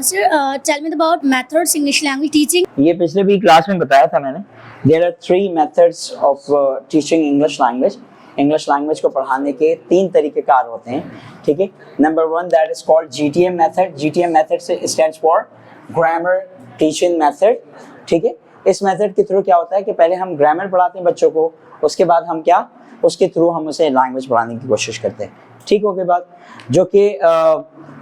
Sir, tell me about methods English language teaching. ये पिछले भी क्लास में बताया था मैंने. There are 3 methods of teaching English language. English language को पढ़ाने के 3 तरीक़ेकार होते हैं. ठीक है. Number 1 that is called GTM method. GTM method से stands for grammar teaching method. ठीक है. इस मेथड के थ्रू क्या होता है कि पहले हम ग्रामर पढ़ाते हैं बच्चों को, उसके बाद हम क्या उसके थ्रू हम उसे लैंग्वेज पढ़ाने की कोशिश करते हैं. ठीक हो गई बात. जो कि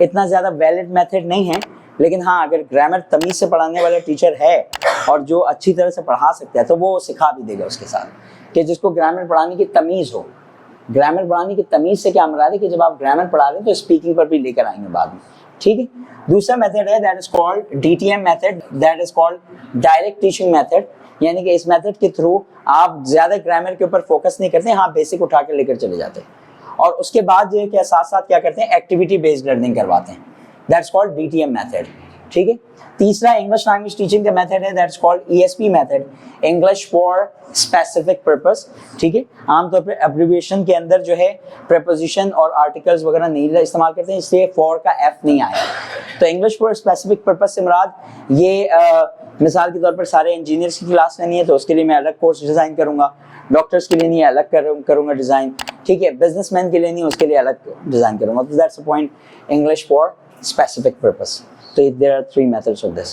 इतना ज़्यादा वैलिड मेथड नहीं है, लेकिन हाँ अगर ग्रामर तमीज़ से पढ़ाने वाला टीचर है और जो अच्छी तरह से पढ़ा सकता है तो वो सिखा भी देगा उसके साथ कि जिसको ग्रामर पढ़ाने की तमीज़ हो. ग्रामर पढ़ाने की तमीज़ से क्या मुराद है कि जब आप ग्रामर पढ़ा रहे हैं तो स्पीकिंग पर भी लेकर आएंगे बाद में. ठीक है. दूसरा मेथड है that is called DTM method. That is called direct teaching method. यानी कि इस मेथड के थ्रू आप ज़्यादा ग्रामर के ऊपर फोकस नहीं करते, हाँ बेसिक उठा कर लेकर चले जाते हैं और उसके बाद जो है क्या साथ साथ क्या करते हैं एक्टिविटी बेस्ड लर्निंग करवाते हैं. That's called DTM method. ठीक है. तीसरा इंग्लिश लैंग्वेज टीचिंग का मेथड है that's called ESP method. English for specific purpose. ठीक है. आमतौर पर एब्रिविएशन के अंदर जो है प्रीपोजिशन और आर्टिकल्स वगैरह नहीं इस्तेमाल करते हैं, इसलिए फॉर का F नहीं आया. तो इंग्लिश फॉर स्पेसिफिक पर्पस से मुराद ये मिसाल के तौर पर सारे इंजीनियर्स की क्लास लेनी है तो उसके लिए मैं अलग कोर्स डिज़ाइन करूंगा. डॉक्टर्स के लिए नहीं अलग करूंगा डिज़ाइन. ठीक है. बिजनेसमैन के लिए नहीं उसके लिए अलग डिज़ाइन करूंगा. तो that's the point English for specific purpose. So there are 3 methods of this.